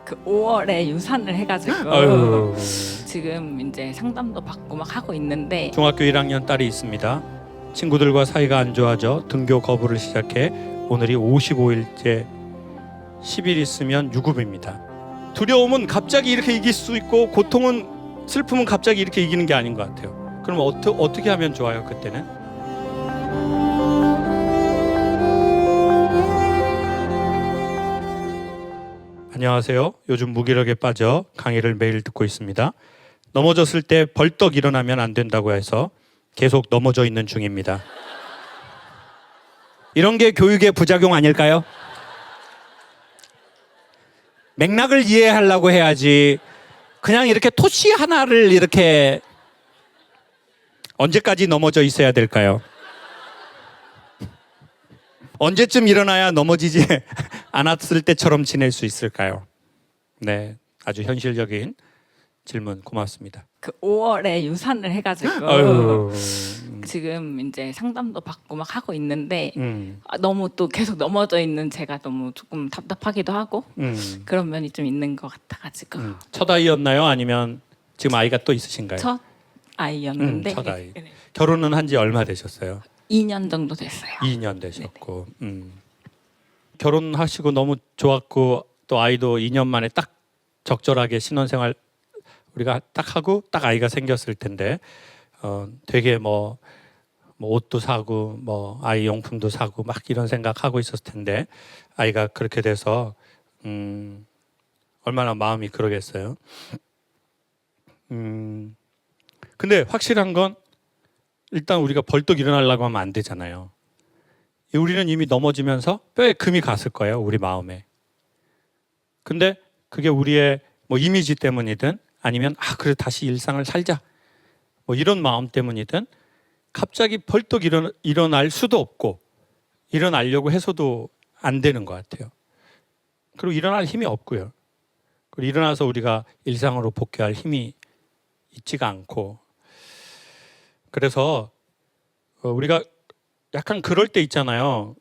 그 5월에 유산을 해가지고 아유. 지금 이제 상담도 받고 막 하고 있는데 중학교 1학년 딸이 있습니다. 친구들과 사이가 안 좋아져 등교 거부를 시작해 오늘이 55일째 10일 있으면 유급입니다. 두려움은 갑자기 이렇게 이길 수 있고 고통은 슬픔은 갑자기 이렇게 이기는 게 아닌 것 같아요. 그럼 어떻게 하면 좋아요 그때는? 안녕하세요. 요즘 무기력에 빠져 강의를 매일 듣고 있습니다. 넘어졌을 때 벌떡 일어나면 안 된다고 해서 계속 넘어져 있는 중입니다. 이런 게 교육의 부작용 아닐까요? 맥락을 이해하려고 해야지 그냥 이렇게 토시 하나를 이렇게 언제까지 넘어져 있어야 될까요? 언제쯤 일어나야 넘어지지 않았을 때처럼 지낼 수 있을까요? 네, 아주 현실적인 질문 고맙습니다. 그 5월에 유산을 해가지고 아유. 지금 이제 상담도 받고 막 하고 있는데 너무 또 계속 넘어져 있는 제가 너무 조금 답답하기도 하고 그런 면이 좀 있는 것 같아가지고 첫 아이였나요? 아니면 지금 아이가 또 있으신가요? 첫 아이였는데 첫 아이. 네. 결혼은 한 지 얼마 되셨어요? 2년 정도 됐어요. 2년 되셨고 결혼하시고 너무 좋았고 또 아이도 2년 만에 딱 적절하게 신혼생활 우리가 딱 하고 딱 아이가 생겼을 텐데 되게 뭐 옷도 사고 뭐 아이 용품도 사고 막 이런 생각하고 있었을 텐데 아이가 그렇게 돼서 얼마나 마음이 그러겠어요. 근데 확실한 건 일단 우리가 벌떡 일어나려고 하면 안 되잖아요. 우리는 이미 넘어지면서 뼈에 금이 갔을 거예요, 우리 마음에. 근데 그게 우리의 뭐 이미지 때문이든 아니면 그래 다시 일상을 살자 뭐 이런 마음 때문이든 갑자기 벌떡 일어날 수도 없고 일어나려고 해서도 안 되는 것 같아요. 그리고 일어날 힘이 없고요. 그리고 일어나서 우리가 일상으로 복귀할 힘이 있지가 않고 그래서 우리가 약간 그럴 때 있잖아요.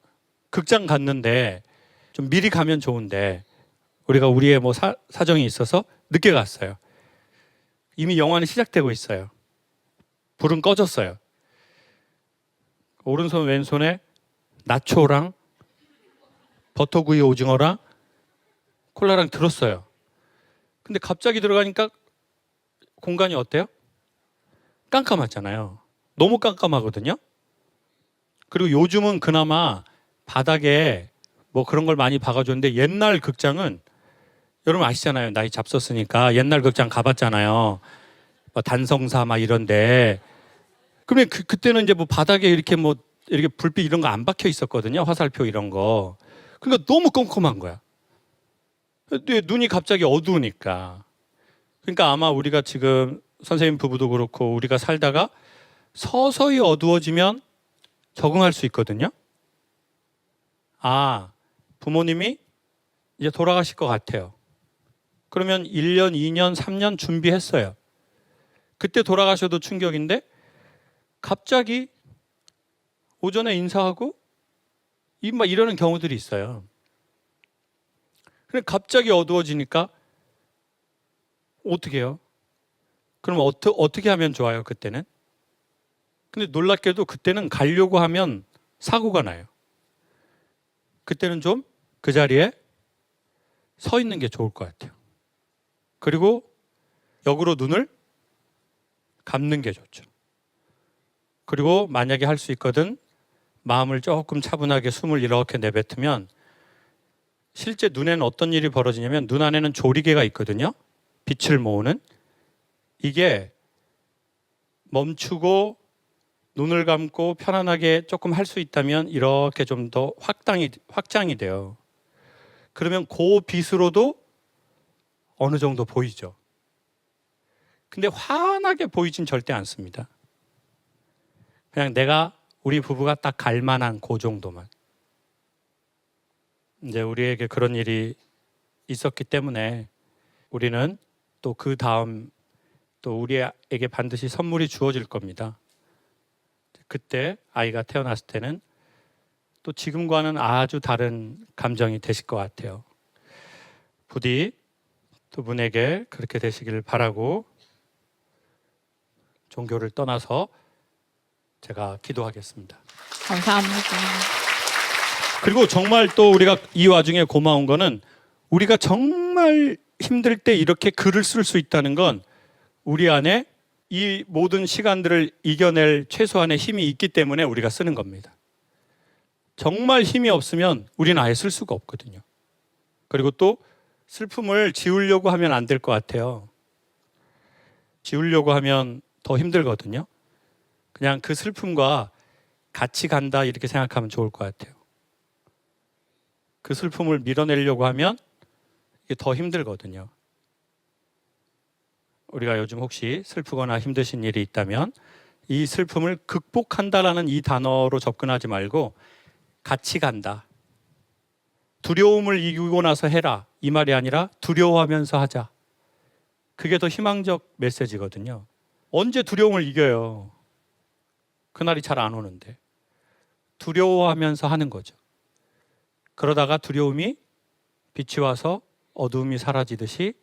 극장 갔는데 좀 미리 가면 좋은데 우리가 우리의 뭐 사정이 있어서 늦게 갔어요. 이미 영화는 시작되고 있어요. 불은 꺼졌어요. 오른손 왼손에 나초랑 버터구이 오징어랑 콜라랑 들었어요. 근데 갑자기 들어가니까 공간이 어때요? 깜깜하잖아요. 너무 깜깜하거든요. 그리고 요즘은 그나마 바닥에 뭐 그런 걸 많이 박아줬는데 옛날 극장은 여러분 아시잖아요. 나이 잡섰으니까 옛날 극장 가봤잖아요. 뭐 단성사 막 이런데. 그러면 그때는 이제 뭐 바닥에 이렇게 뭐 이렇게 불빛 이런 거 안 박혀 있었거든요. 화살표 이런 거. 그러니까 너무 깜깜한 거야. 근데 눈이 갑자기 어두우니까. 그러니까 아마 우리가 지금 선생님 부부도 그렇고 우리가 살다가 서서히 어두워지면 적응할 수 있거든요. 부모님이 이제 돌아가실 것 같아요. 그러면 1년, 2년, 3년 준비했어요. 그때 돌아가셔도 충격인데 갑자기 오전에 인사하고 막 이러는 경우들이 있어요. 근데 갑자기 어두워지니까 어떻게 해요? 그럼 어떻게 하면 좋아요, 그때는? 근데 놀랍게도 그때는 가려고 하면 사고가 나요. 그때는 좀 그 자리에 서 있는 게 좋을 것 같아요. 그리고 역으로 눈을 감는 게 좋죠. 그리고 만약에 할 수 있거든 마음을 조금 차분하게 숨을 이렇게 내뱉으면 실제 눈에는 어떤 일이 벌어지냐면 눈 안에는 조리개가 있거든요. 빛을 모으는. 이게 멈추고 눈을 감고 편안하게 조금 할 수 있다면 이렇게 좀 더 확장이 돼요. 그러면 그 빛으로도 어느 정도 보이죠. 근데 환하게 보이진 절대 않습니다. 그냥 우리 부부가 딱 갈 만한 그 정도만. 이제 우리에게 그런 일이 있었기 때문에 우리는 또 그 다음 또 우리에게 반드시 선물이 주어질 겁니다. 그때 아이가 태어났을 때는 또 지금과는 아주 다른 감정이 되실 것 같아요. 부디 두 분에게 그렇게 되시길 바라고 종교를 떠나서 제가 기도하겠습니다. 감사합니다. 그리고 정말 또 우리가 이 와중에 고마운 거는 우리가 정말 힘들 때 이렇게 글을 쓸 수 있다는 건 우리 안에 이 모든 시간들을 이겨낼 최소한의 힘이 있기 때문에 우리가 쓰는 겁니다. 정말 힘이 없으면 우리는 아예 쓸 수가 없거든요. 그리고 또 슬픔을 지우려고 하면 안 될 것 같아요. 지우려고 하면 더 힘들거든요. 그냥 그 슬픔과 같이 간다 이렇게 생각하면 좋을 것 같아요. 그 슬픔을 밀어내려고 하면 이게 더 힘들거든요. 우리가 요즘 혹시 슬프거나 힘드신 일이 있다면 이 슬픔을 극복한다라는 이 단어로 접근하지 말고 같이 간다. 두려움을 이기고 나서 해라. 이 말이 아니라 두려워하면서 하자. 그게 더 희망적 메시지거든요. 언제 두려움을 이겨요? 그날이 잘 안 오는데. 두려워하면서 하는 거죠. 그러다가 두려움이 빛이 와서 어두움이 사라지듯이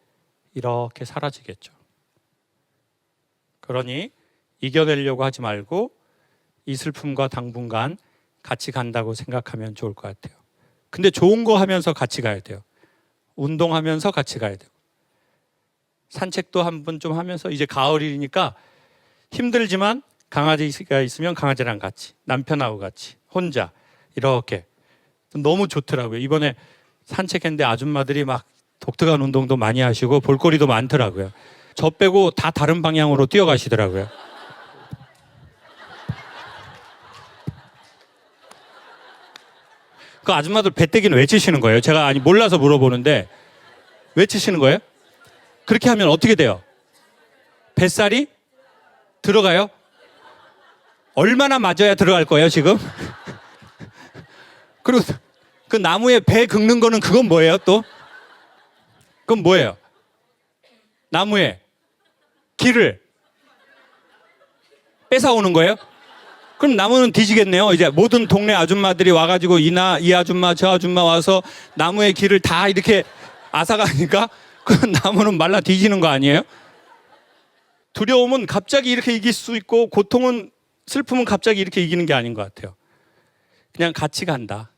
이렇게 사라지겠죠. 그러니 이겨내려고 하지 말고 이 슬픔과 당분간 같이 간다고 생각하면 좋을 것 같아요. 근데 좋은 거 하면서 같이 가야 돼요. 운동하면서 같이 가야 돼요. 산책도 한번 좀 하면서 이제 가을이니까 힘들지만 강아지가 있으면 강아지랑 같이, 남편하고 같이, 혼자 이렇게 너무 좋더라고요. 이번에 산책했는데 아줌마들이 막 독특한 운동도 많이 하시고 볼거리도 많더라고요. 저 빼고 다 다른 방향으로 뛰어가시더라고요. 그 아줌마들 배때기는 왜 치시는 거예요? 제가 아니 몰라서 물어보는데 왜 치시는 거예요? 그렇게 하면 어떻게 돼요? 뱃살이 들어가요? 얼마나 맞아야 들어갈 거예요, 지금? 그리고 그 나무에 배 긁는 거는 그건 뭐예요, 또? 그건 뭐예요? 나무에 길을 뺏어오는 거예요? 그럼 나무는 뒤지겠네요. 이제 모든 동네 아줌마들이 와가지고 이 아줌마 저 아줌마 와서 나무의 길을 다 이렇게 앗아가니까 그 나무는 말라 뒤지는 거 아니에요? 두려움은 갑자기 이렇게 이길 수 있고 고통은 슬픔은 갑자기 이렇게 이기는 게 아닌 것 같아요. 그냥 같이 간다.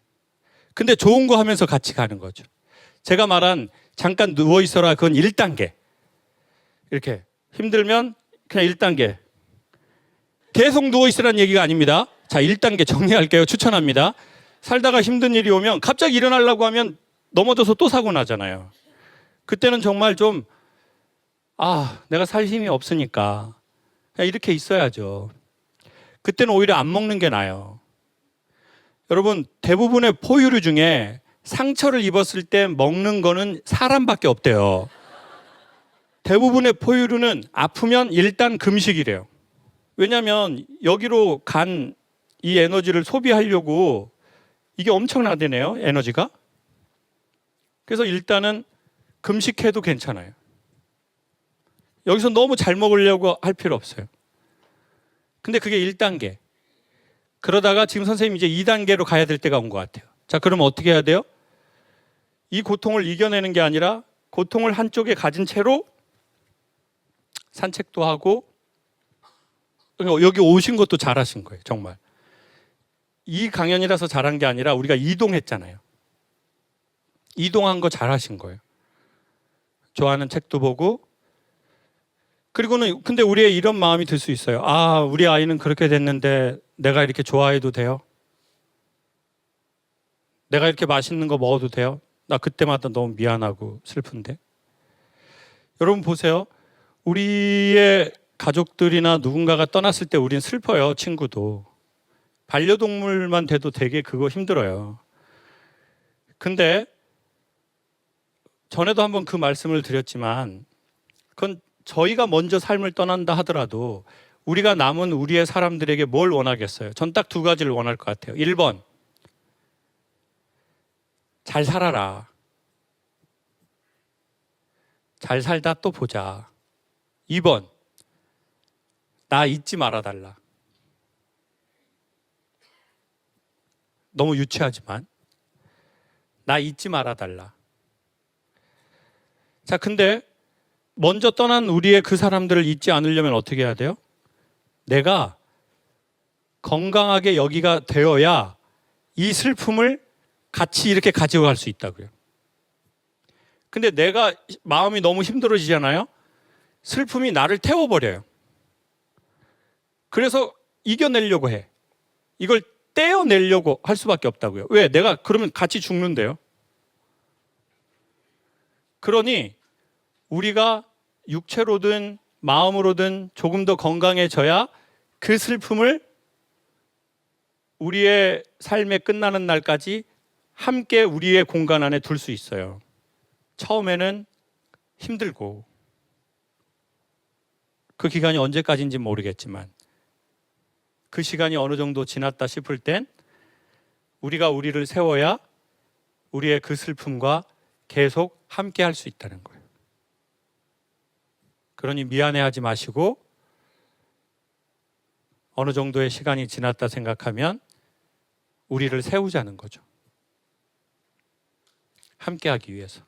근데 좋은 거 하면서 같이 가는 거죠. 제가 말한 잠깐 누워 있어라 그건 1단계. 이렇게 힘들면 그냥 1단계. 계속 누워 있으라는 얘기가 아닙니다. 자, 1단계 정리할게요. 추천합니다. 살다가 힘든 일이 오면 갑자기 일어나려고 하면 넘어져서 또 사고 나잖아요. 그때는 정말 좀 내가 살 힘이 없으니까 그냥 이렇게 있어야죠. 그때는 오히려 안 먹는 게 나아요. 여러분, 대부분의 포유류 중에 상처를 입었을 때 먹는 거는 사람밖에 없대요. 대부분의 포유류는 아프면 일단 금식이래요. 왜냐하면 여기로 간 이 에너지를 소비하려고 이게 엄청나대네요, 에너지가. 그래서 일단은 금식해도 괜찮아요. 여기서 너무 잘 먹으려고 할 필요 없어요. 근데 그게 1단계. 그러다가 지금 선생님이 이제 2단계로 가야 될 때가 온 것 같아요. 자, 그러면 어떻게 해야 돼요? 이 고통을 이겨내는 게 아니라 고통을 한쪽에 가진 채로 산책도 하고, 여기 오신 것도 잘하신 거예요, 정말. 이 강연이라서 잘한 게 아니라 우리가 이동했잖아요. 이동한 거 잘하신 거예요. 좋아하는 책도 보고. 그리고는 근데 우리의 이런 마음이 들 수 있어요. 우리 아이는 그렇게 됐는데 내가 이렇게 좋아해도 돼요? 내가 이렇게 맛있는 거 먹어도 돼요? 나 그때마다 너무 미안하고 슬픈데. 여러분 보세요. 우리의 가족들이나 누군가가 떠났을 때 우린 슬퍼요. 친구도. 반려동물만 돼도 되게 그거 힘들어요. 근데 전에도 한번 그 말씀을 드렸지만 그건 저희가 먼저 삶을 떠난다 하더라도 우리가 남은 우리의 사람들에게 뭘 원하겠어요? 전 딱 2가지를 원할 것 같아요. 1번, 잘 살아라. 잘 살다 또 보자. 2번, 나 잊지 말아달라. 너무 유치하지만 나 잊지 말아달라. 자, 근데 먼저 떠난 우리의 그 사람들을 잊지 않으려면 어떻게 해야 돼요? 내가 건강하게 여기가 되어야 이 슬픔을 같이 이렇게 가지고 갈 수 있다고요. 근데 내가 마음이 너무 힘들어지잖아요. 슬픔이 나를 태워버려요. 그래서 이겨내려고 해. 이걸 떼어내려고 할 수밖에 없다고요. 왜? 내가 그러면 같이 죽는데요. 그러니 우리가 육체로든 마음으로든 조금 더 건강해져야 그 슬픔을 우리의 삶의 끝나는 날까지 함께 우리의 공간 안에 둘 수 있어요. 처음에는 힘들고 그 기간이 언제까지인지 모르겠지만 그 시간이 어느 정도 지났다 싶을 땐 우리가 우리를 세워야 우리의 그 슬픔과 계속 함께 할 수 있다는 거예요. 그러니 미안해하지 마시고 어느 정도의 시간이 지났다 생각하면 우리를 세우자는 거죠. 함께 하기 위해서.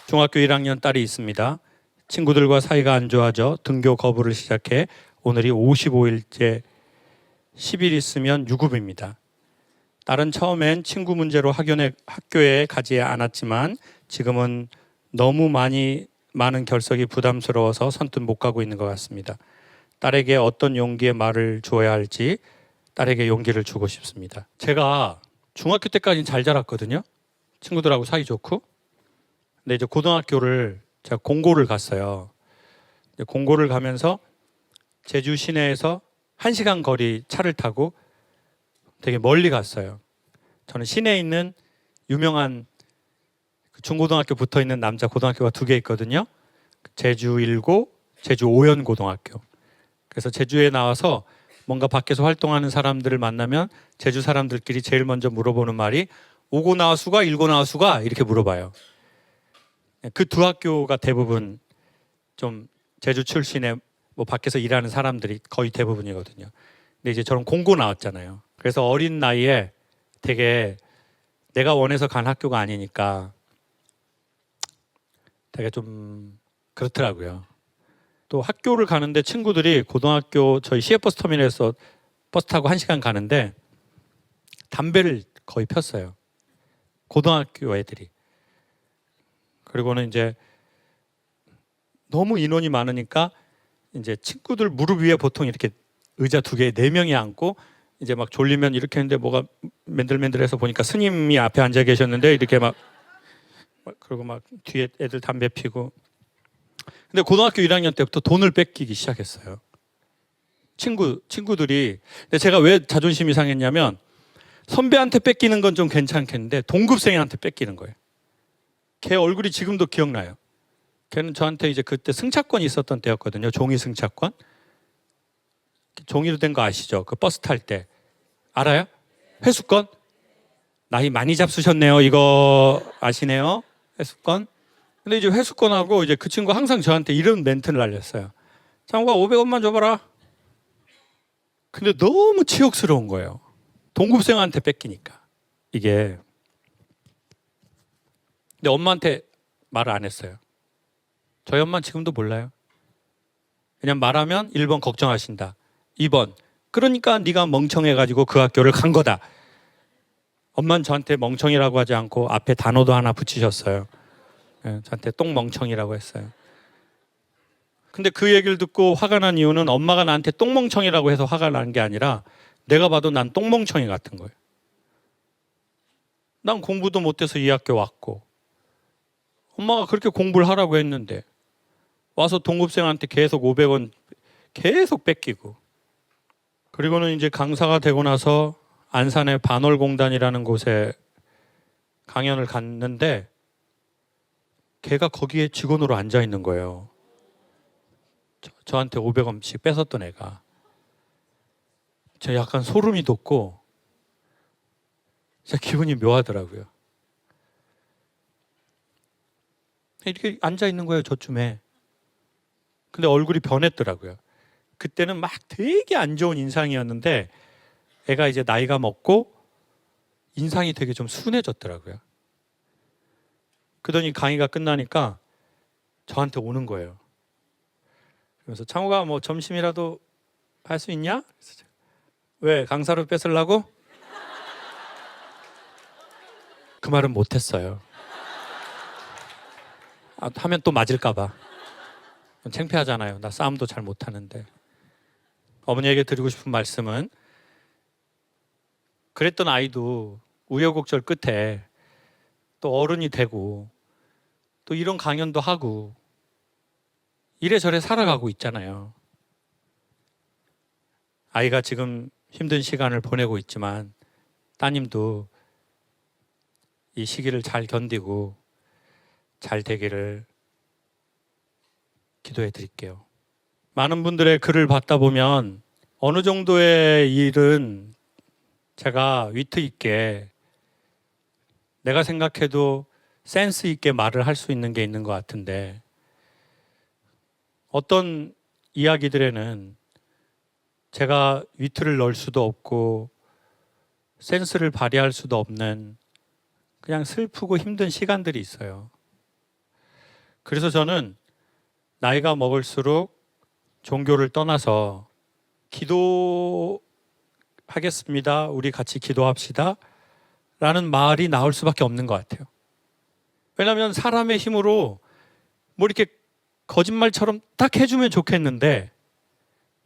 중학교 1학년 딸이 있습니다. 친구들과 사이가 안 좋아져 등교 거부를 시작해 오늘이 55일째 10일 있으면 유급입니다. 딸은 처음엔 친구 문제로 학교에 가지 않았지만 지금은 너무 많은 결석이 부담스러워서 선뜻 못 가고 있는 것 같습니다. 딸에게 어떤 용기의 말을 줘야 할지 딸에게 용기를 주고 싶습니다. 제가 중학교 때까지는 잘 자랐거든요. 친구들하고 사이 좋고. 근데 이제 고등학교를 제가 공고를 갔어요. 공고를 가면서 제주 시내에서 1시간 거리 차를 타고 되게 멀리 갔어요. 저는 시내에 있는 유명한 중고등학교 붙어 있는 남자 고등학교가 2개 있거든요. 제주 1고, 제주 오연 고등학교. 그래서 제주에 나와서 뭔가 밖에서 활동하는 사람들을 만나면 제주 사람들끼리 제일 먼저 물어보는 말이 오고 나와수가 일고 나와수가 이렇게 물어봐요. 그 2 학교가 대부분 좀 제주 출신의 뭐 밖에서 일하는 사람들이 거의 대부분이거든요. 근데 이제 저는 공고 나왔잖아요. 그래서 어린 나이에 되게 내가 원해서 간 학교가 아니니까 되게 좀 그렇더라고요. 또 학교를 가는데 친구들이 고등학교 저희 시외버스 터미널에서 버스 타고 1시간 가는데 담배를 거의 폈어요. 고등학교 애들이. 그리고는 이제 너무 인원이 많으니까 이제 친구들 무릎 위에 보통 이렇게 의자 2개에 4명이 앉고 이제 막 졸리면 이렇게 했는데 뭐가 맨들맨들해서 보니까 스님이 앞에 앉아 계셨는데 이렇게 막 그리고 막 뒤에 애들 담배 피고. 근데 고등학교 1학년 때부터 돈을 뺏기기 시작했어요. 친구들이. 근데 제가 왜 자존심이 상했냐면 선배한테 뺏기는 건 좀 괜찮겠는데 동급생한테 뺏기는 거예요. 걔 얼굴이 지금도 기억나요. 걔는 저한테 이제 그때 승차권이 있었던 때였거든요. 종이 승차권. 종이로 된 거 아시죠? 그 버스 탈 때. 알아요? 회수권? 나이 많이 잡수셨네요. 이거 아시네요? 회수권. 근데 이제 회수권하고 이제 그 친구 항상 저한테 이런 멘트를 날렸어요. 장구가 500원만 줘봐라. 근데 너무 치욕스러운 거예요. 동급생한테 뺏기니까. 이게. 근데 엄마한테 말을 안 했어요. 저희 엄마는 지금도 몰라요. 그냥 말하면 1번 걱정하신다. 2번 그러니까 네가 멍청해가지고 그 학교를 간 거다. 엄마는 저한테 멍청이라고 하지 않고 앞에 단어도 하나 붙이셨어요. 저한테 똥멍청이라고 했어요. 근데 그 얘기를 듣고 화가 난 이유는 엄마가 나한테 똥멍청이라고 해서 화가 난 게 아니라 내가 봐도 난 똥멍청이 같은 거예요. 난 공부도 못해서 이 학교 왔고 엄마가 그렇게 공부를 하라고 했는데 와서 동급생한테 계속 500원 계속 뺏기고. 그리고는 이제 강사가 되고 나서 안산의 반월공단이라는 곳에 강연을 갔는데 걔가 거기에 직원으로 앉아 있는 거예요. 저한테 500원씩 뺏었던 애가. 저 약간 소름이 돋고 진짜 기분이 묘하더라고요. 이렇게 앉아 있는 거예요, 저쯤에. 근데 얼굴이 변했더라고요. 그때는 막 되게 안 좋은 인상이었는데 애가 이제 나이가 먹고 인상이 되게 좀 순해졌더라고요. 그러더니 강의가 끝나니까 저한테 오는 거예요. 그래서 창호가 뭐 점심이라도 할 수 있냐? 그래서 제가, 왜 강사로 뺏으려고? 그 말은 못했어요. 하면 또 맞을까봐. 창피하잖아요. 나 싸움도 잘 못하는데. 어머니에게 드리고 싶은 말씀은 그랬던 아이도 우여곡절 끝에 또 어른이 되고 또 이런 강연도 하고 이래저래 살아가고 있잖아요. 아이가 지금 힘든 시간을 보내고 있지만 따님도 이 시기를 잘 견디고 잘 되기를 기도해 드릴게요. 많은 분들의 글을 받다 보면 어느 정도의 일은 제가 위트 있게 내가 생각해도 센스 있게 말을 할 수 있는 게 있는 것 같은데 어떤 이야기들에는 제가 위트를 넣을 수도 없고 센스를 발휘할 수도 없는 그냥 슬프고 힘든 시간들이 있어요. 그래서 저는 나이가 먹을수록 종교를 떠나서 기도하겠습니다. 우리 같이 기도합시다. 라는 말이 나올 수밖에 없는 것 같아요. 왜냐하면 사람의 힘으로 뭐 이렇게 거짓말처럼 딱 해주면 좋겠는데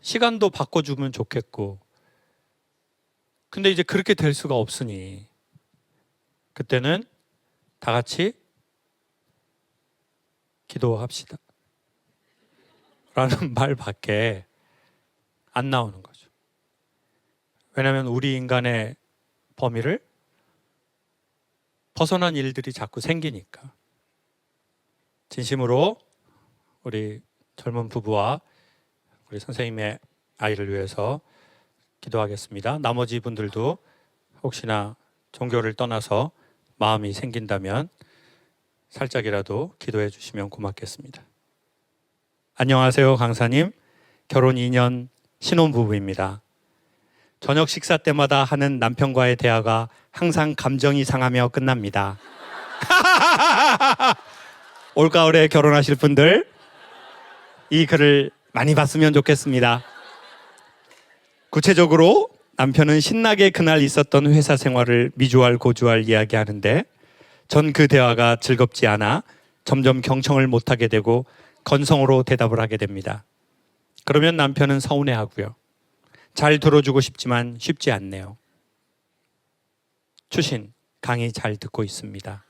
시간도 바꿔주면 좋겠고 근데 이제 그렇게 될 수가 없으니 그때는 다 같이 기도합시다. 라는 말밖에 안 나오는 거죠. 왜냐하면 우리 인간의 범위를 벗어난 일들이 자꾸 생기니까. 진심으로 우리 젊은 부부와 우리 선생님의 아이를 위해서 기도하겠습니다. 나머지 분들도 혹시나 종교를 떠나서 마음이 생긴다면 살짝이라도 기도해 주시면 고맙겠습니다. 안녕하세요, 강사님. 결혼 2년 신혼부부입니다. 저녁 식사 때마다 하는 남편과의 대화가 항상 감정이 상하며 끝납니다. 올가을에 결혼하실 분들 이 글을 많이 봤으면 좋겠습니다. 구체적으로 남편은 신나게 그날 있었던 회사 생활을 미주알 고주알 이야기하는데 전 그 대화가 즐겁지 않아 점점 경청을 못하게 되고 건성으로 대답을 하게 됩니다. 그러면 남편은 서운해하고요. 잘 들어주고 싶지만 쉽지 않네요. 추신, 강의 잘 듣고 있습니다.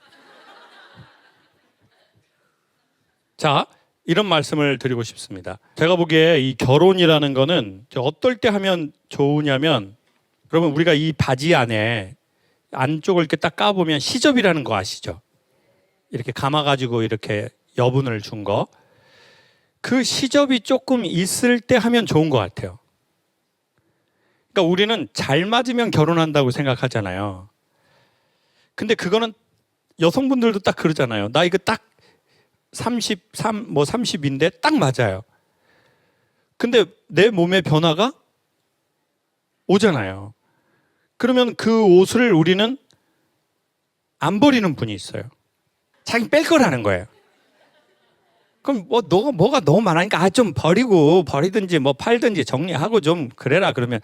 자, 이런 말씀을 드리고 싶습니다. 제가 보기에 이 결혼이라는 거는 어떨 때 하면 좋으냐면 여러분 우리가 이 바지 안에 안쪽을 이렇게 딱 까보면 시접이라는 거 아시죠? 이렇게 감아가지고 이렇게 여분을 준 거. 그 시접이 조금 있을 때 하면 좋은 것 같아요. 그러니까 우리는 잘 맞으면 결혼한다고 생각하잖아요. 근데 그거는 여성분들도 딱 그러잖아요. 나 이거 딱 33, 뭐 30인데 딱 맞아요. 근데 내 몸의 변화가 오잖아요. 그러면 그 옷을 우리는 안 버리는 분이 있어요. 자기 뺄 거라는 거예요. 그럼 뭐 뭐가 너무 많으니까 좀 버리든지 뭐 팔든지 정리하고 좀 그래라 그러면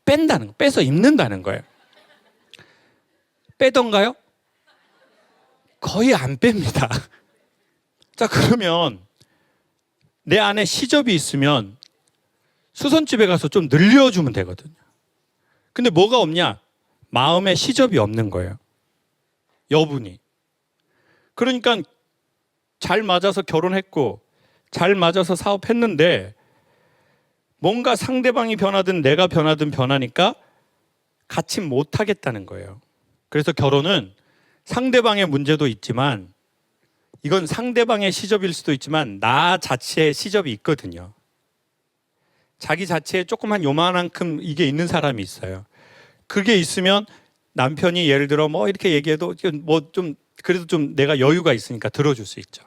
뺀다는 거, 빼서 입는다는 거예요. 빼던가요? 거의 안 뺍니다. 자, 그러면 내 안에 시접이 있으면 수선집에 가서 좀 늘려주면 되거든요. 근데 뭐가 없냐? 마음에 시접이 없는 거예요. 여분이. 그러니까 잘 맞아서 결혼했고 잘 맞아서 사업했는데 뭔가 상대방이 변하든 내가 변하든 변하니까 같이 못하겠다는 거예요. 그래서 결혼은 상대방의 문제도 있지만 이건 상대방의 시접일 수도 있지만 나 자체의 시접이 있거든요. 자기 자체에 조금 한 요만큼 이게 있는 사람이 있어요. 그게 있으면 남편이 예를 들어 뭐 이렇게 얘기해도 뭐 좀 그래도 좀 내가 여유가 있으니까 들어줄 수 있죠.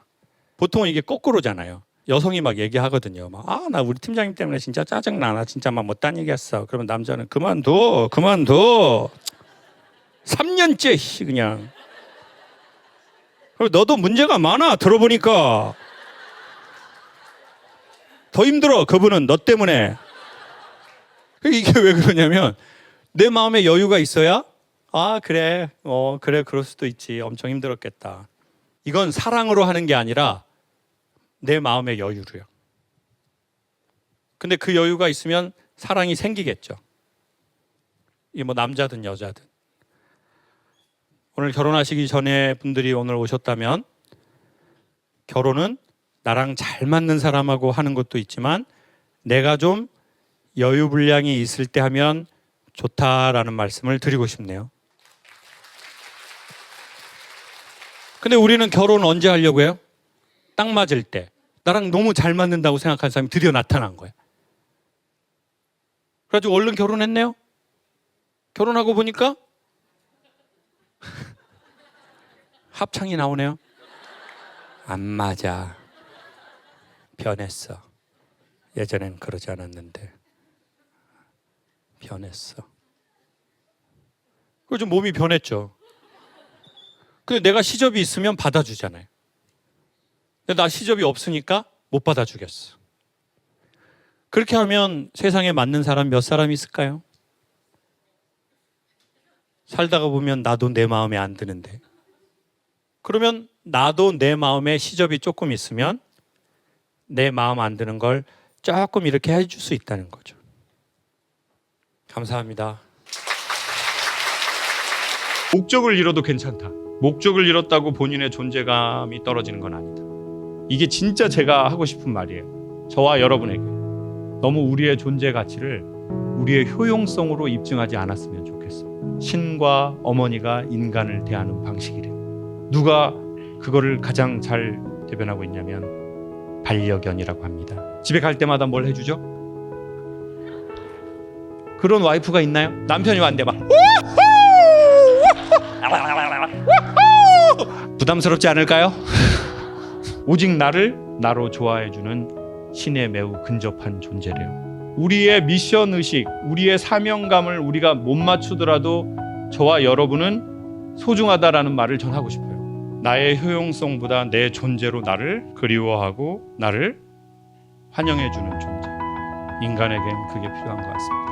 보통은 이게 거꾸로잖아요. 여성이 막 얘기하거든요. 막 나 우리 팀장님 때문에 진짜 짜증나. 나 진짜 막 못한 얘기했어. 그러면 남자는 그만둬. 3년째 그냥. 너도 문제가 많아. 들어보니까 더 힘들어. 그분은 너 때문에. 이게 왜 그러냐면 내 마음에 여유가 있어야 그래 그래 그럴 수도 있지. 엄청 힘들었겠다. 이건 사랑으로 하는 게 아니라 내 마음의 여유로요. 근데 그 여유가 있으면 사랑이 생기겠죠. 이 뭐 남자든 여자든. 오늘 결혼하시기 전에 분들이 오늘 오셨다면 결혼은 나랑 잘 맞는 사람하고 하는 것도 있지만 내가 좀 여유 분량이 있을 때 하면 좋다라는 말씀을 드리고 싶네요. 근데 우리는 결혼 언제 하려고 해요? 딱 맞을 때. 나랑 너무 잘 맞는다고 생각하는 사람이 드디어 나타난 거야. 그래가지고 얼른 결혼했네요. 결혼하고 보니까 합창이 나오네요. 안 맞아. 변했어. 예전엔 그러지 않았는데 변했어. 그래서 좀 몸이 변했죠. 근데 내가 시접이 있으면 받아주잖아요. 근데 나 시접이 없으니까 못 받아주겠어. 그렇게 하면 세상에 맞는 사람 몇 사람 있을까요? 살다가 보면 나도 내 마음에 안 드는데. 그러면 나도 내 마음에 시접이 조금 있으면 내 마음 안 드는 걸 조금 이렇게 해줄 수 있다는 거죠. 감사합니다. 목적을 잃어도 괜찮다. 목적을 잃었다고 본인의 존재감이 떨어지는 건 아니다. 이게 진짜 제가 하고 싶은 말이에요. 저와 여러분에게 너무 우리의 존재 가치를 우리의 효용성으로 입증하지 않았으면 좋겠어. 신과 어머니가 인간을 대하는 방식이래. 누가 그거를 가장 잘 대변하고 있냐면 반려견이라고 합니다. 집에 갈 때마다 뭘 해주죠? 그런 와이프가 있나요? 남편이 왔는데 막 부담스럽지 않을까요? 오직 나를 나로 좋아해주는 신에 매우 근접한 존재래요. 우리의 미션 의식, 우리의 사명감을 우리가 못 맞추더라도 저와 여러분은 소중하다라는 말을 전하고 싶어요. 나의 효용성보다 내 존재로 나를 그리워하고 나를 환영해주는 존재. 인간에겐 그게 필요한 것 같습니다.